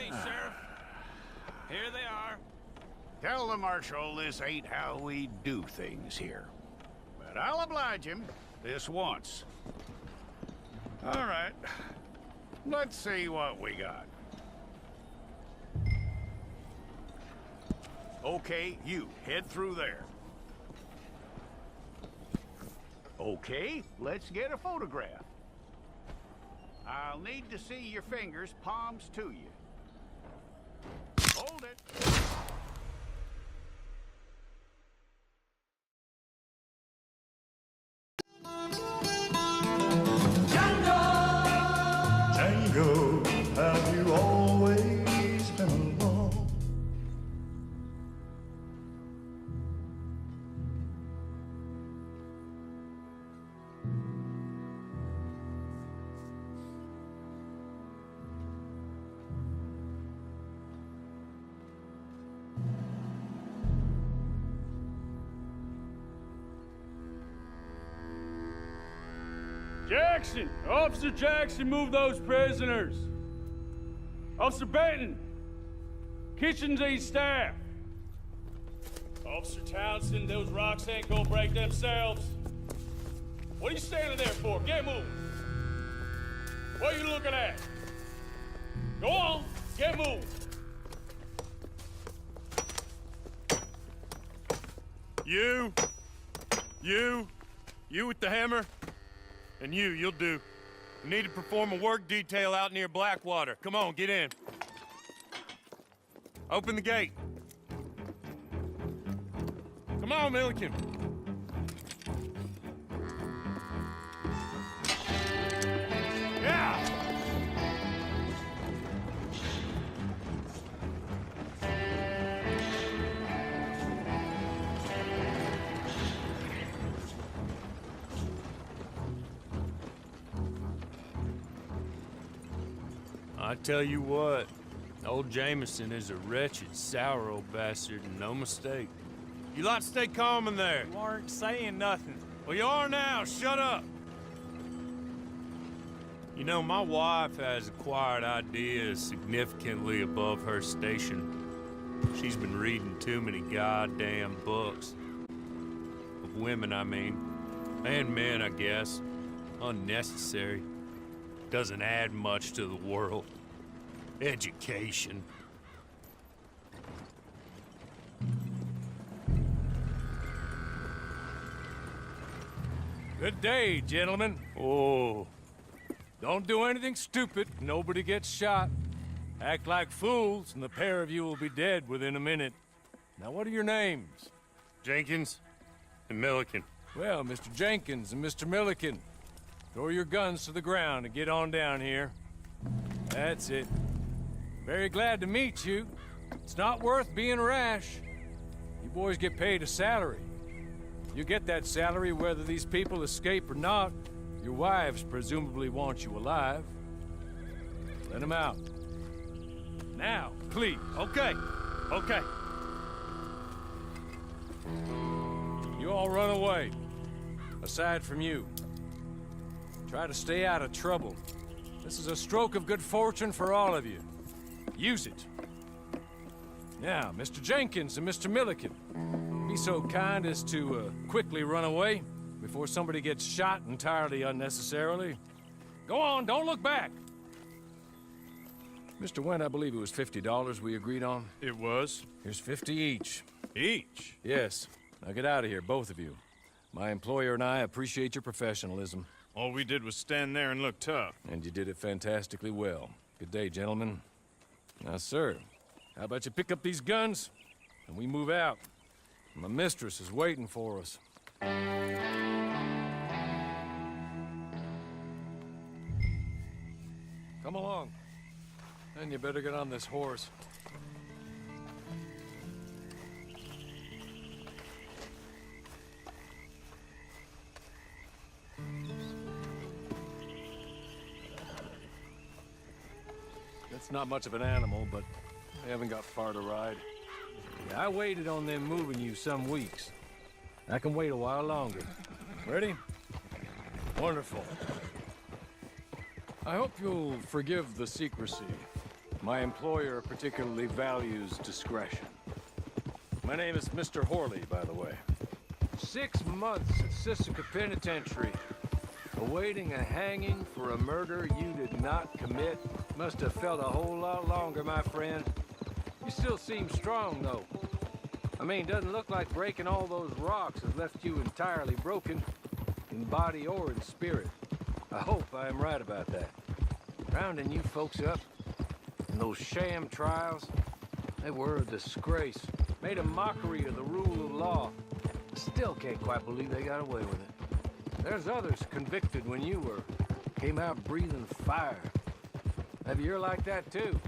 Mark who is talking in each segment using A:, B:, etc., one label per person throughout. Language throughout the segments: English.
A: Hey, Sheriff. Here they are.
B: Tell the Marshal this ain't how we do things here. But I'll oblige him this once. All right. Let's see what we got. Okay, you, head through there. Okay, let's get a photograph. I'll need to see your fingers, palms to you. Hold it.
C: Django, have you always been alone?
D: Jackson! Officer Jackson, move those prisoners! Officer Benton! Kitchens and staff! Officer Townsend, those rocks ain't gonna break themselves. What are you standing there for? Get moving! What are you looking at? Go on, get moving!
E: You with the hammer? And you'll do. We need to perform a work detail out near Blackwater. Come on, get in. Open the gate. Come on, Milliken. Yeah! I tell you what, old Jameson is a wretched, sour old bastard, and no mistake. You lot stay calm in there.
A: You aren't saying nothing.
E: Well, you are now. Shut up. You know, my wife has acquired ideas significantly above her station. She's been reading too many goddamn books. Of women, I mean. And men, I guess. Unnecessary. Doesn't add much to the world. Education.
D: Good day, gentlemen.
E: Oh.
D: Don't do anything stupid. Nobody gets shot. Act like fools, and the pair of you will be dead within a minute. Now, what are your names?
E: Jenkins and Milliken.
D: Well, Mr. Jenkins and Mr. Milliken, throw your guns to the ground and get on down here. That's it. Very glad to meet you. It's not worth being rash. You boys get paid a salary. You get that salary whether these people escape or not. Your wives presumably want you alive. Let them out. Now, please.
E: Okay.
D: You all run away. Aside from you. Try to stay out of trouble. This is a stroke of good fortune for all of you. Use it. Now, Mr. Jenkins and Mr. Milliken, be so kind as to quickly run away before somebody gets shot entirely unnecessarily. Go on, don't look back. Mr. Wendt, I believe it was $50 we agreed on.
E: It was.
D: Here's 50 each.
E: Each?
D: Yes. Now get out of here, both of you. My employer and I appreciate your professionalism.
E: All we did was stand there and look tough.
D: And you did it fantastically well. Good day, gentlemen. Now, sir, how about you pick up these guns, and we move out? My mistress is waiting for us. Come along. And you better get on this horse. It's not much of an animal, but they haven't got far to ride. Yeah, I waited on them moving you some weeks. I can wait a while longer. Ready? Wonderful. I hope you'll forgive the secrecy. My employer particularly values discretion. My name is Mr. Horley, by the way. 6 months at Sisika Penitentiary, awaiting a hanging for a murder you did not commit. Must have felt a whole lot longer, my friend. You still seem strong, though. I mean, doesn't look like breaking all those rocks has left you entirely broken, in body or in spirit. I hope I am right about that. Rounding you folks up, and those sham trials, they were a disgrace. Made a mockery of the rule of law. Still can't quite believe they got away with it. There's others convicted when you were. Came out breathing fire. Maybe you're like that too.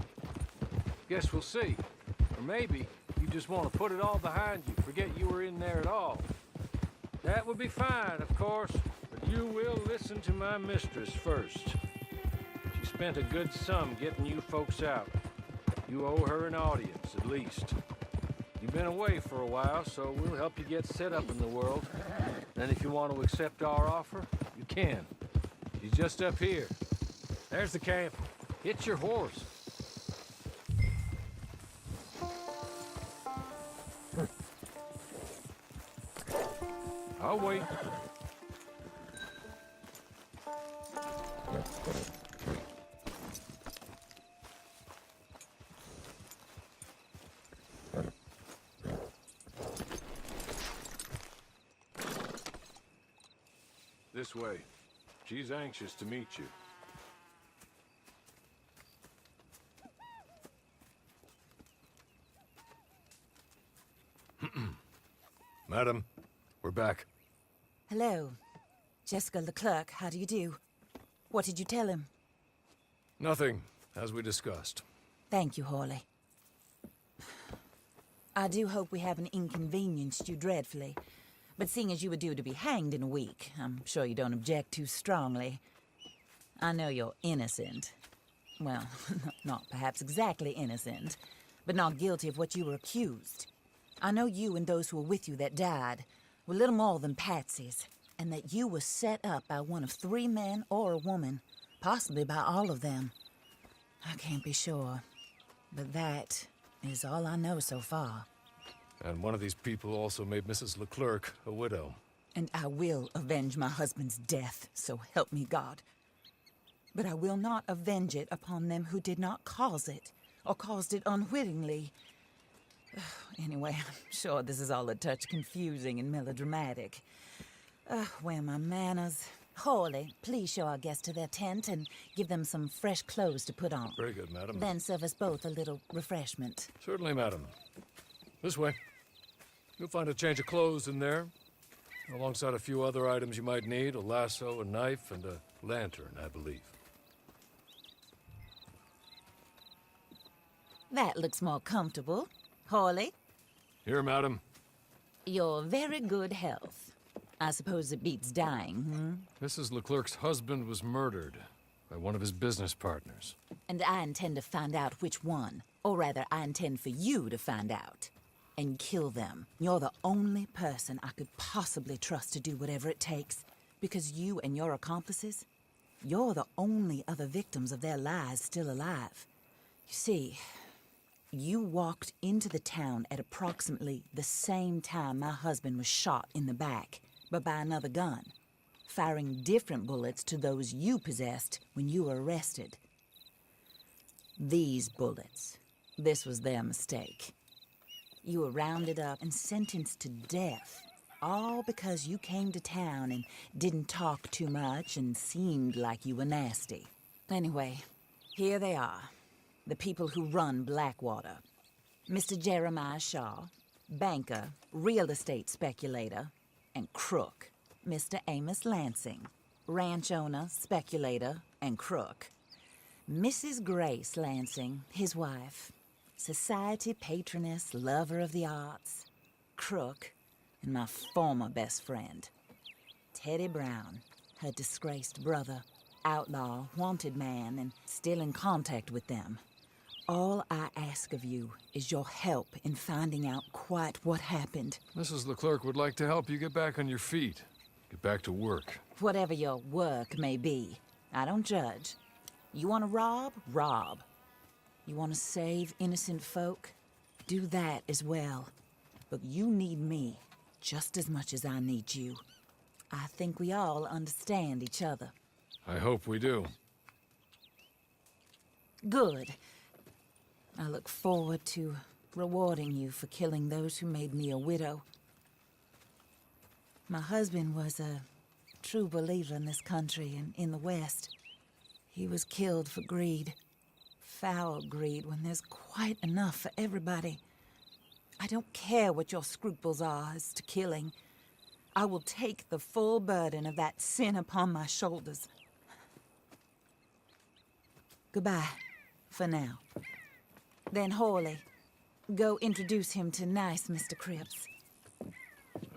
D: Guess we'll see. Or maybe you just want to put it all behind you, forget you were in there at all. That would be fine, of course, but you will listen to my mistress first. She spent a good sum getting you folks out. You owe her an audience, at least. You've been away for a while, so we'll help you get set up in the world. Then if you want to accept our offer, you can. She's just up here. There's the camp. Hit your horse. I'll wait. This way. She's anxious to meet you. Madam, we're back.
F: Hello. Jessica Leclerc, how do you do? What did you tell him?
D: Nothing, as we discussed.
F: Thank you, Horley. I do hope we haven't inconvenienced you dreadfully. But seeing as you were due to be hanged in a week, I'm sure you don't object too strongly. I know you're innocent. Well, not perhaps exactly innocent, but not guilty of what you were accused. I know you and those who were with you that died were little more than patsies, and that you were set up by one of 3 men or a woman, possibly by all of them. I can't be sure, but that is all I know so far.
D: And one of these people also made Mrs. Leclerc a widow.
F: And I will avenge my husband's death, so help me God. But I will not avenge it upon them who did not cause it, or caused it unwittingly. Anyway, I'm sure this is all a touch confusing and melodramatic. Where are my manners? Horley, please show our guests to their tent and give them some fresh clothes to put on.
D: Very good, madam.
F: Then serve us both a little refreshment.
D: Certainly, madam. This way. You'll find a change of clothes in there, alongside a few other items you might need, a lasso, a knife, and a lantern, I believe.
F: That looks more comfortable. Horley?
D: Here, madam.
F: Your very good health. I suppose it beats dying,
D: Mrs. Leclerc's husband was murdered by one of his business partners.
F: And I intend to find out which one. Or rather, I intend for you to find out. And kill them. You're the only person I could possibly trust to do whatever it takes. Because you and your accomplices, you're the only other victims of their lies still alive. You see, you walked into the town at approximately the same time my husband was shot in the back, but by another gun, firing different bullets to those you possessed when you were arrested. These bullets, this was their mistake. You were rounded up and sentenced to death, all because you came to town and didn't talk too much and seemed like you were nasty. Anyway, here they are, the people who run Blackwater. Mr. Jeremiah Shaw, banker, real estate speculator, and crook. Mr. Amos Lansing, ranch owner, speculator, and crook. Mrs. Grace Lansing, his wife, society patroness, lover of the arts, crook, and my former best friend. Teddy Brown, her disgraced brother, outlaw, wanted man, and still in contact with them. All I ask of you is your help in finding out quite what happened.
D: Mrs. Leclerc would like to help you get back on your feet. Get back to work.
F: Whatever your work may be, I don't judge. You want to rob? Rob. You want to save innocent folk? Do that as well. But you need me just as much as I need you. I think we all understand each other.
D: I hope we do.
F: Good. I look forward to rewarding you for killing those who made me a widow. My husband was a true believer in this country and in the West. He was killed for greed. Foul greed when there's quite enough for everybody. I don't care what your scruples are as to killing. I will take the full burden of that sin upon my shoulders. Goodbye, for now. Then Hawley, go introduce him to nice Mr. Cripps.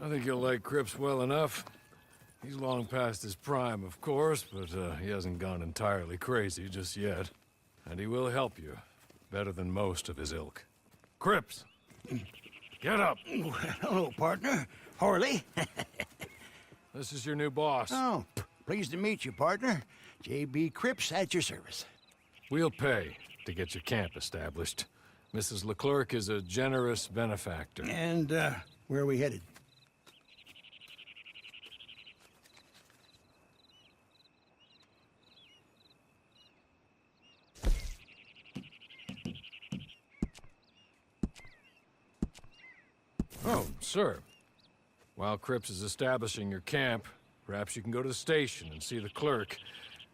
D: I think you'll like Cripps well enough. He's long past his prime, of course, but he hasn't gone entirely crazy just yet. And he will help you, better than most of his ilk. Cripps! Get up!
G: Hello, partner. Harley.
D: This is your new boss.
G: Oh, pleased to meet you, partner. J.B. Cripps at your service.
D: We'll pay to get your camp established. Mrs. Leclerc is a generous benefactor.
G: And, where are we headed?
D: Oh, sir. While Cripps is establishing your camp, perhaps you can go to the station and see the clerk,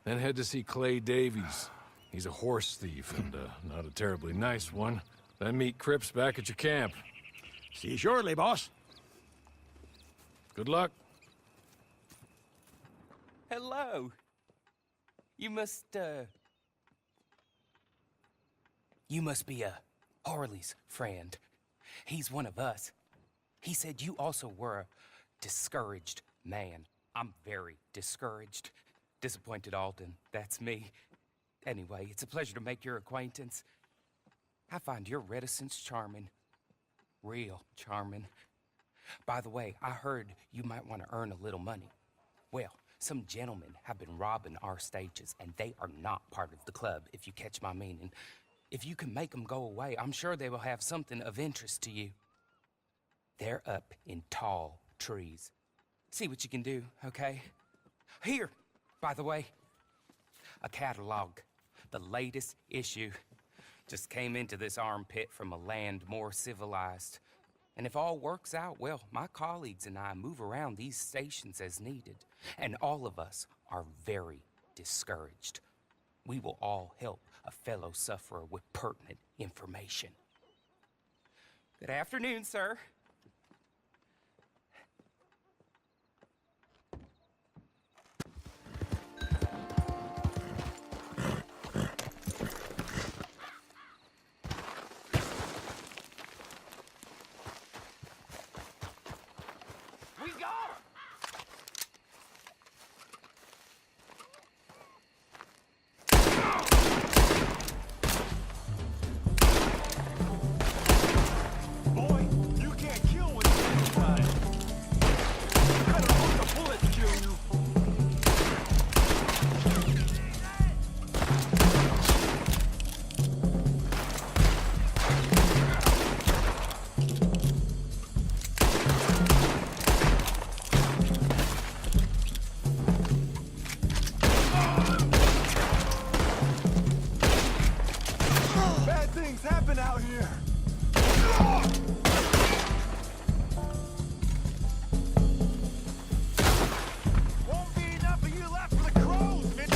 D: then head to see Clay Davies. He's a horse thief, and not a terribly nice one. Then meet Cripps back at your camp.
G: See you shortly, boss.
D: Good luck.
H: Hello. You must be Harley's friend. He's one of us. He said you also were a discouraged man. I'm very discouraged. Disappointed Alden, that's me. Anyway, it's a pleasure to make your acquaintance. I find your reticence charming. Real charming. By the way, I heard you might want to earn a little money. Well, some gentlemen have been robbing our stages, and they are not part of the club, if you catch my meaning. If you can make them go away, I'm sure they will have something of interest to you. They're up in tall trees. See what you can do, okay? Here, by the way, a catalog. The latest issue. Just came into this armpit from a land more civilized. And if all works out, well, my colleagues and I move around these stations as needed. And all of us are very discouraged. We will all help a fellow sufferer with pertinent information. Good afternoon, sir. We got her!
C: Boy, you can't kill with the inside. I don't want the bullet to kill you. Bad things happen out here. Won't be enough of you left for the crows, Mitch.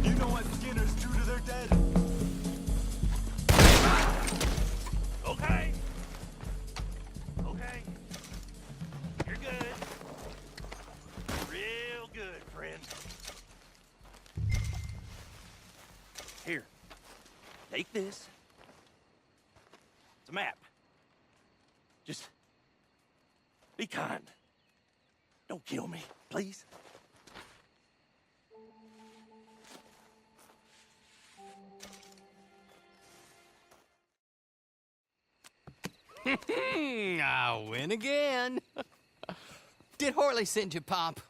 C: You know what Skinners do to their dead?
B: Okay. Okay. You're good. Real good, friend. Here. Take this. It's a map. Just be kind. Don't kill me, please.
I: I win again. Did Horley send you, Pop?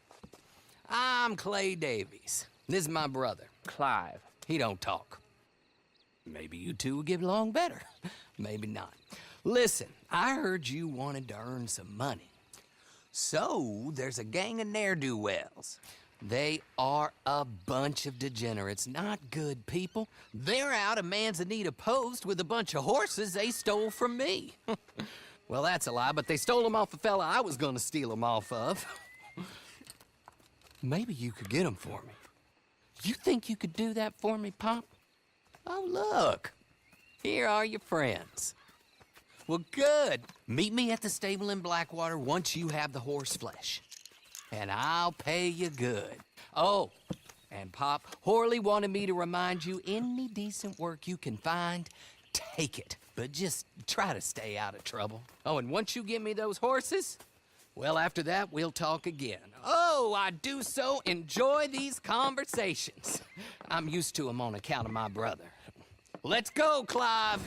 I: I'm Clay Davies. This is my brother, Clive. He don't talk. Maybe you two will get along better. Maybe not. Listen, I heard you wanted to earn some money. So, there's a gang of ne'er-do-wells. They are a bunch of degenerates, not good people. They're out of Manzanita Post with a bunch of horses they stole from me. Well, that's a lie, but they stole them off a fella I was gonna steal them off of. Maybe you could get them for me. You think you could do that for me, Pop? Oh, look. Here are your friends. Well, good. Meet me at the stable in Blackwater once you have the horse flesh. And I'll pay you good. Oh, and Pop, Horley wanted me to remind you, any decent work you can find, take it. But just try to stay out of trouble. Oh, and once you give me those horses, well, after that, we'll talk again. Oh, I do so enjoy these conversations. I'm used to them on account of my brother. Let's go, Clive.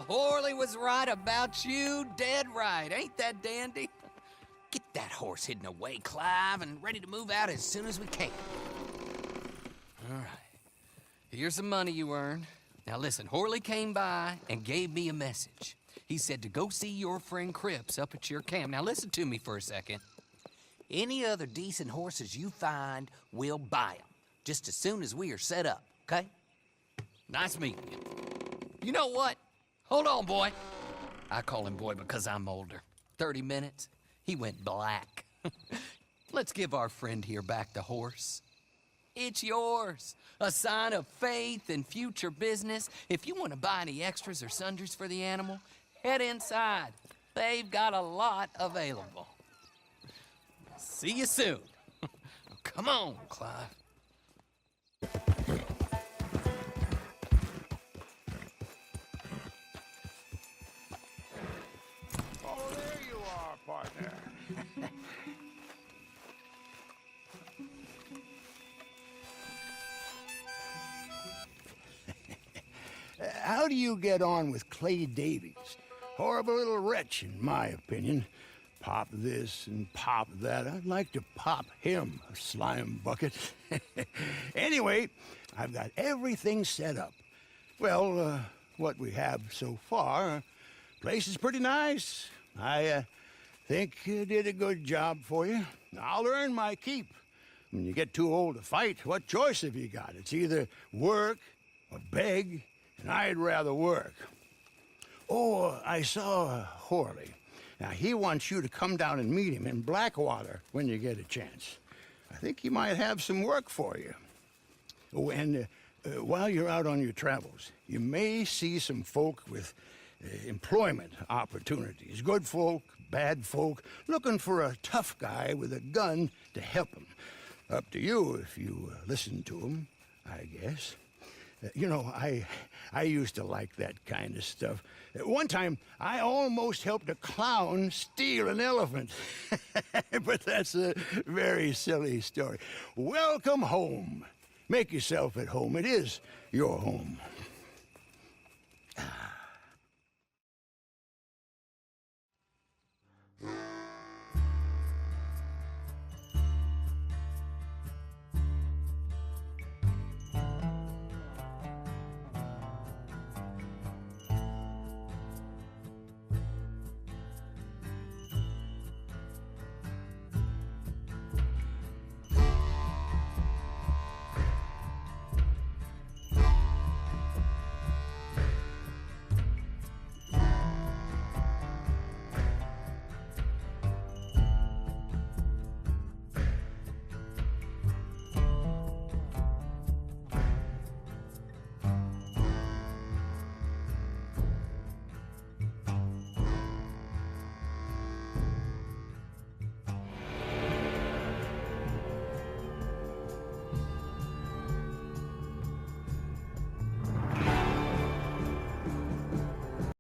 I: Horley was right about you, dead right. Ain't that dandy? Get that horse hidden away, Clive, and ready to move out as soon as we can. All right. Here's the money you earned. Now listen, Horley came by and gave me a message. He said to go see your friend Cripps up at your camp. Now listen to me for a second. Any other decent horses you find, we'll buy them. Just as soon as we are set up, okay? Nice meeting you. You know what? Hold on, boy. I call him boy because I'm older. 30 minutes, he went black. Let's give our friend here back the horse. It's yours. A sign of faith and future business. If you want to buy any extras or sundries for the animal, head inside. They've got a lot available. See you soon. Come on, Clive.
B: Oh, there you are, partner.
G: How do you get on with Clay Davies? Horrible little wretch, in my opinion. Pop this and pop that. I'd like to pop him, a slime bucket. Anyway, I've got everything set up. Well, what we have so far, place is pretty nice. I think you did a good job for you. I'll earn my keep. When you get too old to fight, what choice have you got? It's either work or beg, and I'd rather work. Oh, I saw Horley. Now, he wants you to come down and meet him in Blackwater when you get a chance. I think he might have some work for you. Oh, and while you're out on your travels, you may see some folk with employment opportunities. Good folk, bad folk, looking for a tough guy with a gun to help them. Up to you if you listen to them, I guess. You know, I used to like that kind of stuff. One time, I almost helped a clown steal an elephant. But that's a very silly story. Welcome home. Make yourself at home. It is your home.